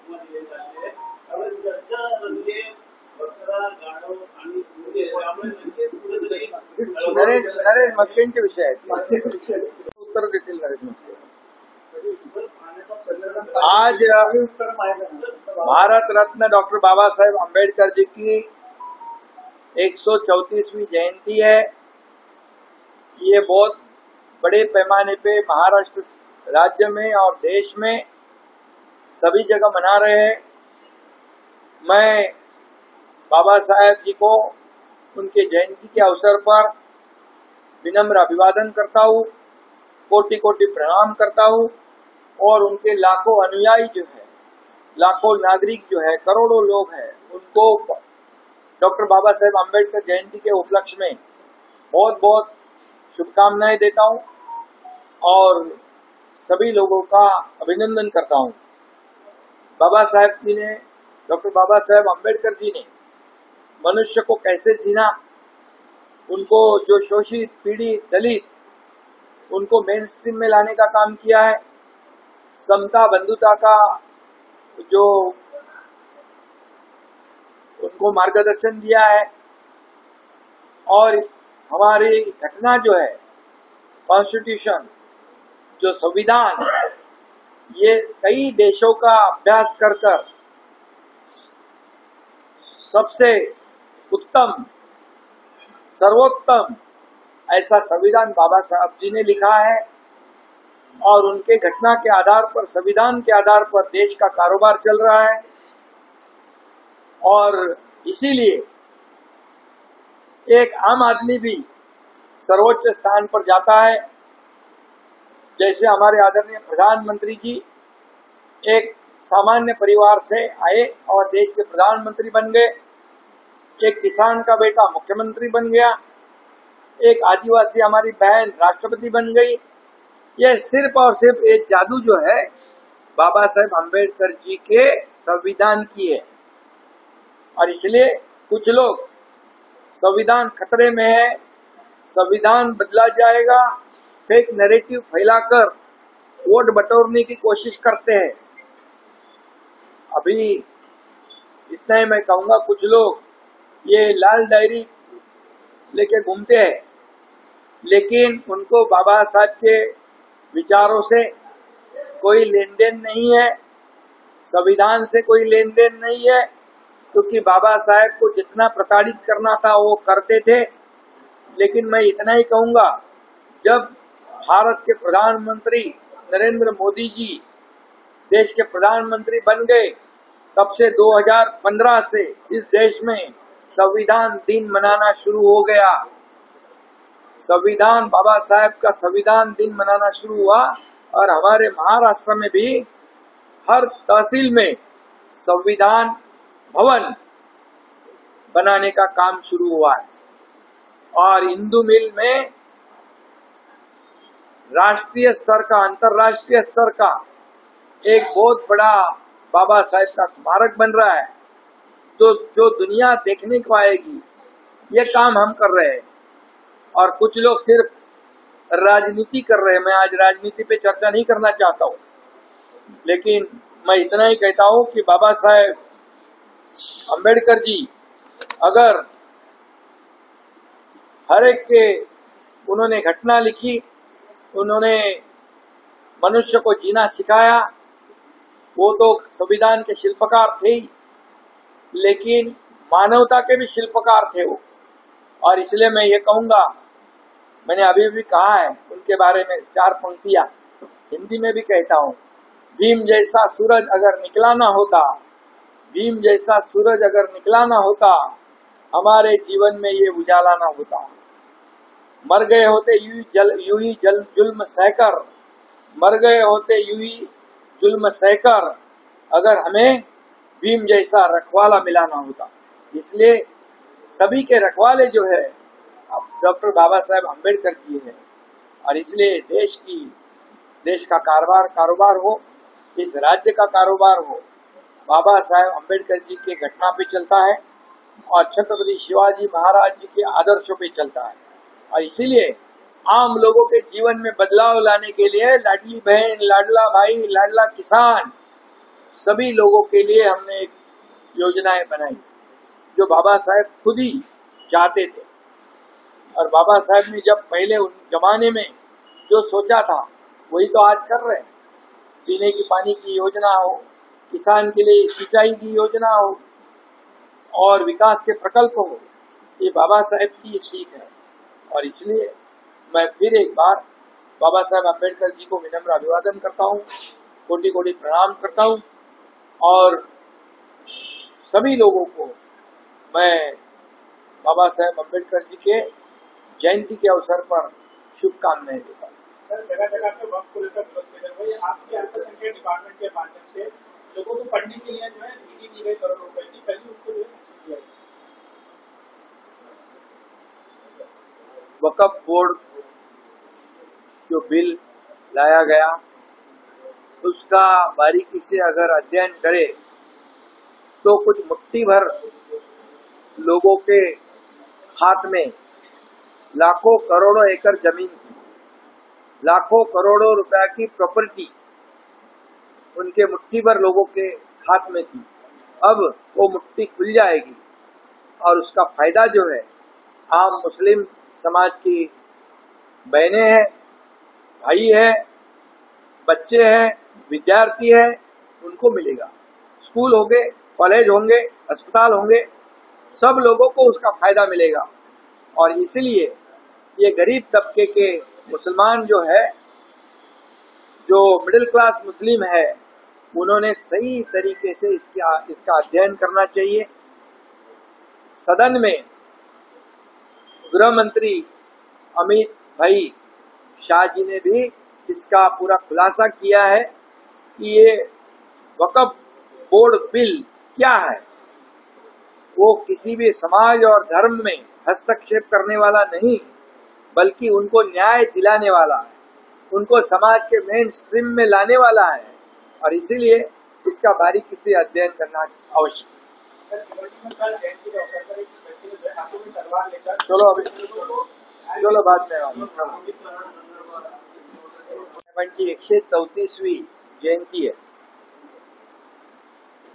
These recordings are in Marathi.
नरेंद्र मस्केंचे विषय आहेत, उत्तर देतील नरेंद्र मस्के. आज भारत रत्न डॉक्टर बाबा साहेब अम्बेडकर जी की 134वीं जयंती है. ये बहुत बड़े पैमाने पे महाराष्ट्र राज्य में और देश में सभी जगह मना रहे हैं. मैं बाबा साहेब जी को उनके जयंती के अवसर पर विनम्र अभिवादन करता हूँ, कोटि कोटि प्रणाम करता हूँ और उनके लाखों अनुयायी जो है, लाखों नागरिक जो है, करोड़ों लोग हैं, उनको डॉक्टर बाबा साहेब अम्बेडकर जयंती के उपलक्ष्य में बहुत बहुत शुभकामनाएं देता हूँ और सभी लोगों का अभिनंदन करता हूँ. बाबा साहेब जी ने, डॉक्टर बाबा साहेब अम्बेडकर जी ने मनुष्य को कैसे जीना, उनको जो शोषित, पीड़ित, दलित, उनको मेन स्ट्रीम में लाने का काम किया है. समता बंधुता का जो उनको मार्गदर्शन दिया है और हमारी घटना जो है, कॉन्स्टिट्यूशन, जो संविधान, ये कई देशों का अभ्यास कर कर सबसे उत्तम, सर्वोत्तम ऐसा संविधान बाबा साहब जी ने लिखा है और उनके घटना के आधार पर, संविधान के आधार पर देश का कारोबार चल रहा है. और इसीलिए एक आम आदमी भी सर्वोच्च स्थान पर जाता है. जैसे हमारे आदरणीय प्रधानमंत्री जी एक सामान्य परिवार से आए और देश के प्रधानमंत्री बन गए. एक किसान का बेटा मुख्यमंत्री बन गया. एक आदिवासी हमारी बहन राष्ट्रपति बन गई. यह सिर्फ और सिर्फ एक जादू जो है बाबा साहेब अम्बेडकर जी के संविधान की है. और इसलिए कुछ लोग संविधान खतरे में है, संविधान बदला जाएगा, फेक नैरेटिव फैलाकर वोट बटोरने की कोशिश करते हैं. अभी इतना ही मैं कहूंगा, कुछ लोग ये लाल डायरी लेके घूमते हैं, लेकिन उनको बाबा साहब के विचारों से कोई लेन देन नहीं है, संविधान से कोई लेन देन नहीं है, क्योंकि बाबा साहब को जितना प्रताड़ित करना था वो करते थे. लेकिन मैं इतना ही कहूंगा, जब भारत के प्रधानमंत्री नरेंद्र मोदी जी देश के प्रधानमंत्री बन गए, तब से 2015 से इस देश में संविधान दिन मनाना शुरू हो गया. संविधान, बाबा साहब का संविधान दिन मनाना शुरू हुआ और हमारे महाराष्ट्र में भी हर तहसील में संविधान भवन बनाने का काम शुरू हुआ है. और हिंदू मिल में राष्ट्रीय स्तर का, अंतर्राष्ट्रीय स्तर का एक बहुत बड़ा बाबा साहब का स्मारक बन रहा है, तो जो दुनिया देखने को आएगी. ये काम हम कर रहे हैं और कुछ लोग सिर्फ राजनीति कर रहे हैं. मैं आज राजनीति पे चर्चा नहीं करना चाहता हूँ, लेकिन मैं इतना ही कहता हूँ कि बाबा साहेब अम्बेडकर जी अगर हर एक के उन्होंने घटना लिखी, उन्होंने मनुष्य को जीना सिखाया, वो तो संविधान के शिल्पकार थे ही, लेकिन मानवता के भी शिल्पकार थे वो. और इसलिए मैं ये कहूंगा, मैंने अभी भी कहा है उनके बारे में 4 पंक्तियां, हिंदी में भी कहता हूँ. भीम जैसा सूरज अगर निकला ना होता, भीम जैसा सूरज अगर निकला ना होता, हमारे जीवन में ये उजाला ना होता. मर गए होते यूं ही जुल्म सहकर, मर गए होते यूं ही जुल्म सहकर, अगर हमें भीम जैसा रखवाला मिला ना होता. इसलिए सभी के रखवाले जो है डॉक्टर बाबा साहेब अम्बेडकर जी है. और इसलिए देश का कारोबार हो, इस राज्य का कारोबार हो, बाबा साहेब अम्बेडकर जी के घटना पे चलता है और छत्रपति शिवाजी महाराज जी के आदर्शों पे चलता है. और इसीलिए आम लोगों के जीवन में बदलाव लाने के लिए लाडली बहन, लाडला भाई, लाडला किसान, सभी लोगों के लिए हमने एक योजनाएं बनाई जो बाबा साहेब खुद ही चाहते थे। और बाबा साहेब ने जब पहले उन जमाने में जो सोचा था वही तो आज कर रहे हैं। पीने की पानी की योजना हो, किसान के लिए सिंचाई की योजना हो और विकास के प्रकल्प हो, ये बाबा साहेब की सीख है। और इसलिए मैं फिर एक बार बाबा साहेब अम्बेडकर जी को विनम्र अभिवादन करता हूँ, कोटि कोटि प्रणाम करता हूँ और सभी लोगों को मैं बाबा साहेब अम्बेडकर जी के जयंती के अवसर पर शुभकामनाएं देता हूँ। जगह जगह पे वक्त को लेकर आपके अल्पसंख्यक डिपार्टमेंट के माध्यम से लोगों को पढ़ने के लिए जो है निधि दी गई करोड़ों रुपए की, कल उसको जो है सब्सिडी किया। वक्फ बोर्ड जो बिल लाया गया उसका बारीकी से अगर अध्ययन करे तो कुछ मुट्ठी भर लोगों के हाथ में लाखों करोड़ों एकड़ जमीन थी, लाखों करोड़ों रुपया की प्रॉपर्टी उनके मुट्ठी भर लोगों के हाथ में थी। अब वो मुट्ठी खुल जाएगी और उसका फायदा जो है आम मुस्लिम समाज की बहनें हैं, भाई है, बच्चे हैं, विद्यार्थी है, उनको मिलेगा। स्कूल होंगे, कॉलेज होंगे, अस्पताल होंगे, सब लोगों को उसका फायदा मिलेगा। और इसलिए ये गरीब तबके के मुसलमान जो है, जो मिडिल क्लास मुस्लिम है, उन्होंने सही तरीके से इसका अध्ययन करना चाहिए। सदन में गृह मंत्री अमित भाई शाह जी ने भी इसका पूरा खुलासा किया है कि ये वक्फ बोर्ड बिल क्या है। वो किसी भी समाज और धर्म में हस्तक्षेप करने वाला नहीं, बल्कि उनको न्याय दिलाने वाला है, उनको समाज के मेन स्ट्रीम में लाने वाला है। और इसीलिए इसका बारीकी से अध्ययन करना आवश्यक है। चलो बात में की 134वी जयंती है।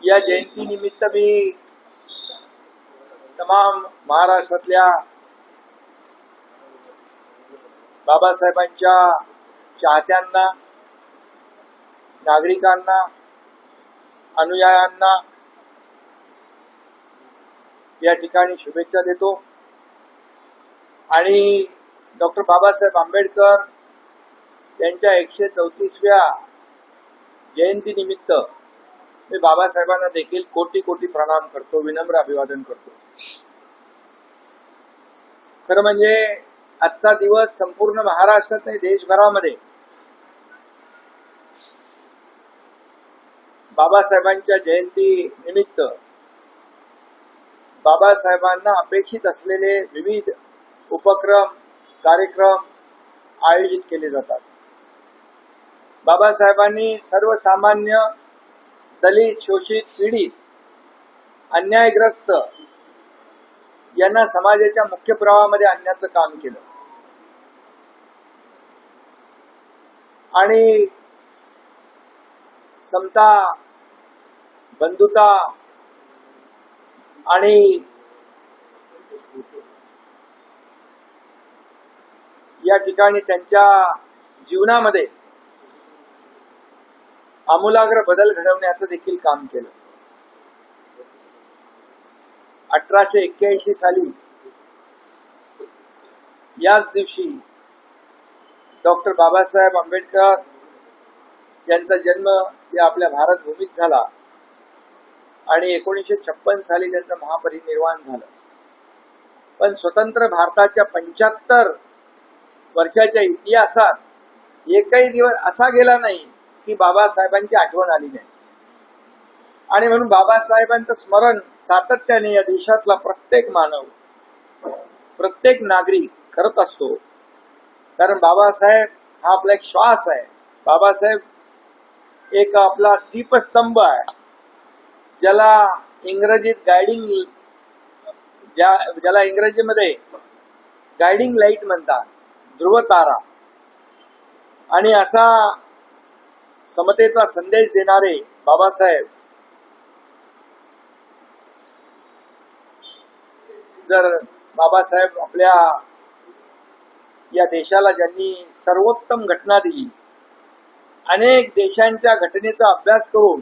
या जयंती निमित्त भी तमाम महाराष्ट्रातल्या बाबासाहेबांच्या चाहत्यांना, नागरिकांना, अनुयायांना या ठिकाणी शुभेच्छा देतो। आणि डॉक्टर बाबासाहेब आंबेडकर यांच्या 134व्या जयंती निमित्त मी बाबासाहेबांना देखील कोटी कोटी प्रणाम करतो, विनम्र अभिवादन करतो। खरं म्हणजे आजचा दिवस संपूर्ण महाराष्ट्रात नाही, देशभरामध्ये बाबासाहेबांच्या जयंती निमित्त बाबासाहेबांना अपेक्षित असलेले विविध उपक्रम, कार्यक्रम आयोजित केले जातात। बाबासाहेबांनी सर्वसामान्य, दलित, शोषित, पीडित, अन्यायग्रस्त यांना समाजाच्या मुख्य प्रवाहामध्ये आणण्याचं काम केलं। आणि समता, बंधुता आणि या ठिकाणी त्यांच्या जीवनामध्ये आमूलाग्र बदल घडवण्याचं देखील काम केलं। 1881 साली याच दिवशी डॉक्टर बाबासाहेब आंबेडकर यांचा जन्म या आपल्या भारत भूमीत झाला आणि 1956 साली त्यांचं महापरिनिर्वाण झालं। पण स्वतंत्र भारताच्या 75 वर्षाच्या इतिहासात एकही दिवस असा गेला नाही की बाबासाहेबांची आठवण आली नाही। आणि म्हणून बाबासाहेबांचं स्मरण सातत्याने या देशातला प्रत्येक मानव, प्रत्येक नागरिक करत असतो। कारण बाबासाहेब हा आपला एक श्वास आहे। बाबासाहेब एक आपला दीपस्तंभ आहे, ज्याला इंग्रजीत ज्याला इंग्रजीमध्ये गायडिंग लाईट म्हणतात, ध्रुव तारा। आणि असा समतेचा संदेश देणारे बाबासाहेब जर बाबासाहेब आपल्या या देशाला ज्यांनी सर्वोत्तम घटना दिली, अनेक देशांच्या घटनेचा अभ्यास करून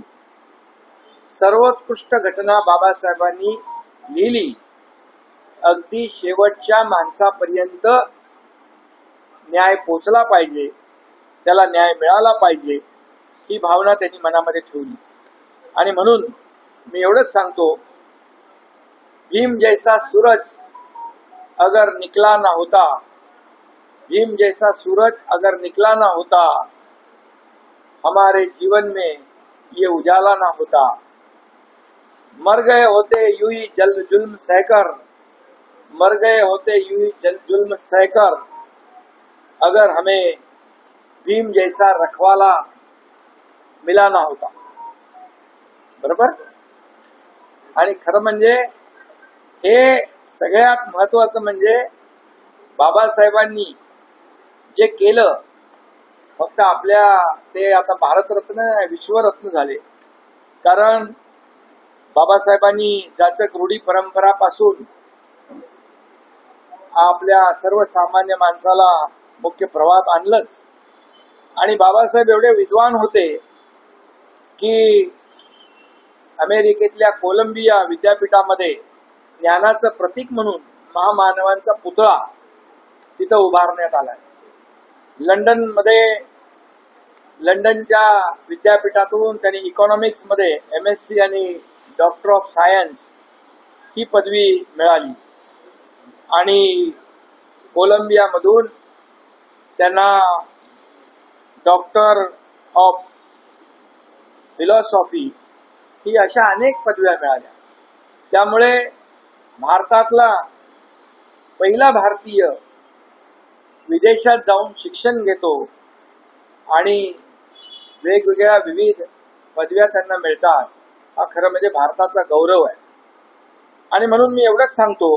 सर्वोत्कृष्ट घटना बाबासाहेबांनी लिहिली, अगदी शेवटच्या माणसापर्यंत न्याय पोचला पाहिजे, त्याला न्याय मिळाला पाहिजे, ही भावना त्यांनी मनामध्ये ठेवली. आणि म्हणून मी एवढंच सांगतो, भीम जैसा सूरज अगर निकला ना होता, भीम जैसा सूरज अगर निकला ना होता, हमारे जीवन में ये उजाला ना होता, मर गए होते यूं ही जुल्म सहकर, मर गए होते यूं ही जुल्म सहकर, अगर हमें भीम जैसा रखवाला मिला ना होता. बरोबर. आणि खरं म्हणजे हे सगळ्यात महत्वाचं म्हणजे बाबासाहेबांनी जे केलं, फक्त आपल्या ते आता भारतरत्न विश्वरत्न झाले. कारण बाबासाहेबांनी जाचक रूढी परंपरापासून आपल्या सर्वसामान्य माणसाला मुख्य प्रवाहात आणलंच. आणि बाबासाहेब एवढे विद्वान होते की अमेरिकेतल्या कोलंबिया विद्यापीठामध्ये ज्ञानाचं प्रतीक म्हणून महामानवांचा पुतळा तिथं उभारण्यात आला. लंडनच्या विद्यापीठातून त्यांनी इकॉनॉमिक्स मध्ये MSc आणि डॉक्टर ऑफ सायन्स ही पदवी मिळाली. आणि कोलंबिया मधून त्यांना डॉक्टर ऑफ फिलॉसॉफी ही अशा अनेक पदव्या मिळाल्या. त्यामुळे भारतातला पहिला भारतीय विदेशात जाऊन शिक्षण घेतो आणि वेगवेगळ्या विविध पदव्या त्यांना मिळतात, हा खरं म्हणजे भारताचा गौरव आहे. आणि म्हणून मी एवढंच सांगतो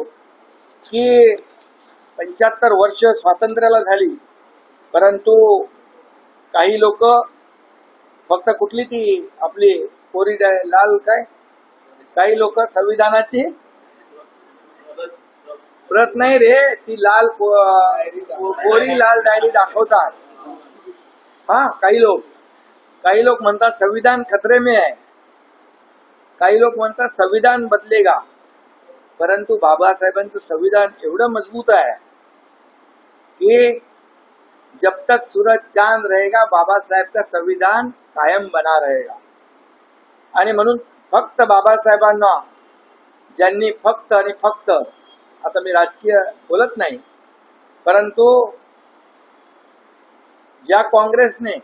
की 75 वर्ष स्वातंत्र्याला झाली, परंतु काही लोक फक्त कुठली ती आपली कोरी लाल काही लोक संविधानाची प्रत नाही रे, ती लाल कोरी लाल डायरी दाखवतात. हा, काही लोक म्हणतात संविधान खतरे में आहे, काही लोक म्हणतात संविधान बदलेगा. परंतु बाबासाहेबांचं संविधान एवढं मजबूत आहे कि जब तक सूरज चांद रहेगा बाबा साहेब का संविधान कायम बना रहेगा. आणि म्हणून फक्त बाबासाहेबांना ज्यांनी फक्त आणि फक्त, आता मी राजकीय बोलत नाही, परंतु ज्या काँग्रेसने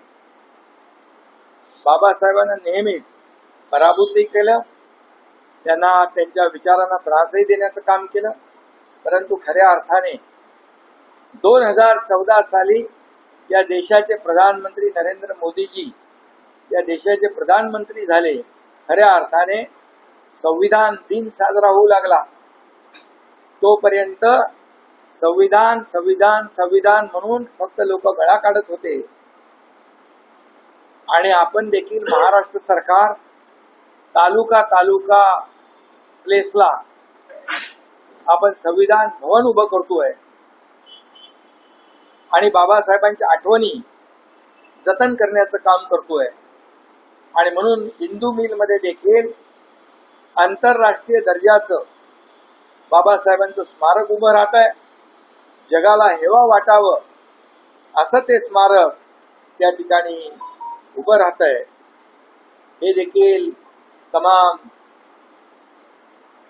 बाबासाहेबांना नेहमीच पराभूत केलं, त्यांना त्यांच्या विचारांना त्रासही देण्याचं काम केलं, परंतु खऱ्या अर्थाने 2014 साली या देशाचे प्रधानमंत्री नरेंद्र मोदीजी या देशाचे प्रधानमंत्री झाले. खऱ्या अर्थाने संविधान दिन साजरा होऊ लागला. तोपर्यंत संविधान संविधान संविधान म्हणून फक्त लोक गळा काढत होते. आणि आपण देखील महाराष्ट्र सरकार तालुका प्लेसला आपण संविधान भवन उभं करतोय आणि बाबासाहेबांच्या आठवणी जतन करण्याचं काम करतोय. आणि म्हणून हिंदू मिल मध्ये देखील आंतरराष्ट्रीय दर्जाचं बाबासाहेबांचं स्मारक उभं राहत आहे. जगाला हेवा वाटावं असं ते स्मारक त्या ठिकाणी उभं राहत आहे. हे देखील तमाम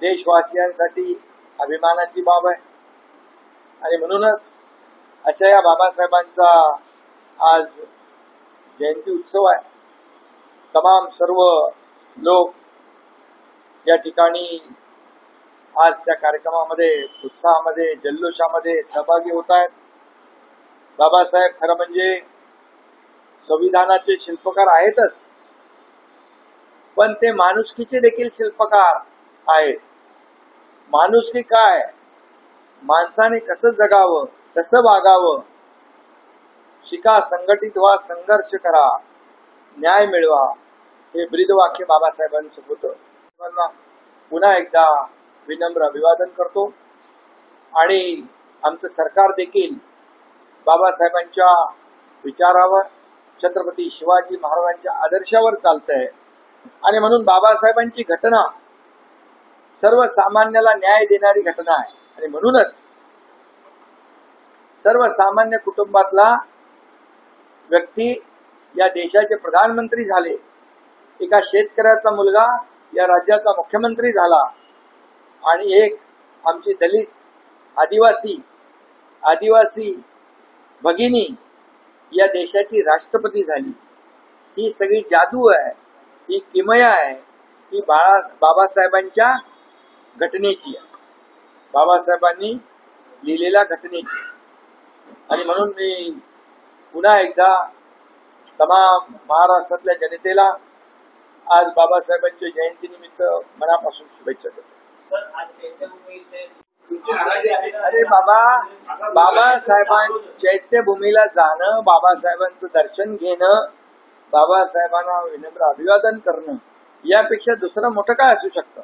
देशवासियांसाठी अभिमानाची बाब आहे. आणि म्हणूनच अशा या बाबासाहेबांचा आज जयंती उत्सव आहे. तमाम सर्व लोक या ठिकाणी आज त्या कार्यक्रमामध्ये उत्साहामध्ये जल्लोषामध्ये सहभागी होत आहेत. बाबासाहेब खरं म्हणजे संविधानाचे शिल्पकार आहेतच, पण ते माणुसकीचे देखील शिल्पकार आहेत. माणुसकी काय, माणसाने कसं जगावं, कसं वागावं, शिका, संघटित व्हा, संघर्ष करा, न्याय मिळवा, हे ब्रीदवाक्य बाबासाहेबांचं होतं. पुन्हा एकदा विनम्र अभिवादन करतो. आणि आमचं सरकार देखील बाबासाहेबांच्या विचारावर, छत्रपती शिवाजी महाराजांच्या आदर्शावर चालतंय. आणि म्हणून बाबासाहेबांची घटना सर्वसामान्याला न्याय देणारी घटना आहे. आणि म्हणूनच सर्वसामान्य कुटुंबातला व्यक्ती या देशाचे प्रधानमंत्री झाले, एका शेतकऱ्याचा मुलगा या राज्याचा मुख्यमंत्री झाला, आणि एक आमची दलित आदिवासी भगिनी या देशाची राष्ट्रपती झाली. ही सगळी जादू आहे, ही किमया आहे, ही बाबासाहेबांच्या घटनेची आहे, बाबासाहेबांनी लिहिलेल्या घटनेची. आणि म्हणून मी पुन्हा एकदा तमाम महाराष्ट्रातल्या जनतेला आज बाबासाहेबांच्या जयंतीनिमित्त मनापासून शुभेच्छा देतो. अरे बाबासाहेबां चैत्यभूमीला जाणं, बाबासाहेबांचं दर्शन घेणं, बाबासाहेबांना विनम्र अभिवादन करणं यापेक्षा दुसरं मोठं काय असू शकतं.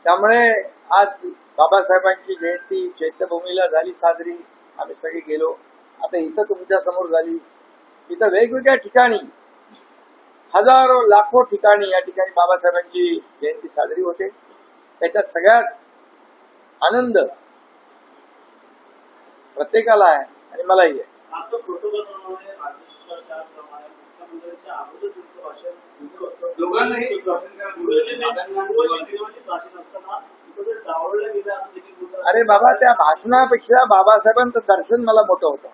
त्यामुळे आज बाबासाहेबांची जयंती चैत्यभूमीला झाली साजरी, आम्ही सगळे गेलो. आता इथं तुमच्या समोर झाली. इथं वेगवेगळ्या ठिकाणी हजारो लाखो ठिकाणी या ठिकाणी बाबासाहेबांची जयंती साजरी होते. त्याच्यात सगळ्यात आनंद प्रत्येकाला आहे आणि मलाही आहे. अरे बाबा, त्या भाषणापेक्षा बाबासाहेबांचं दर्शन मला मोठं होतं.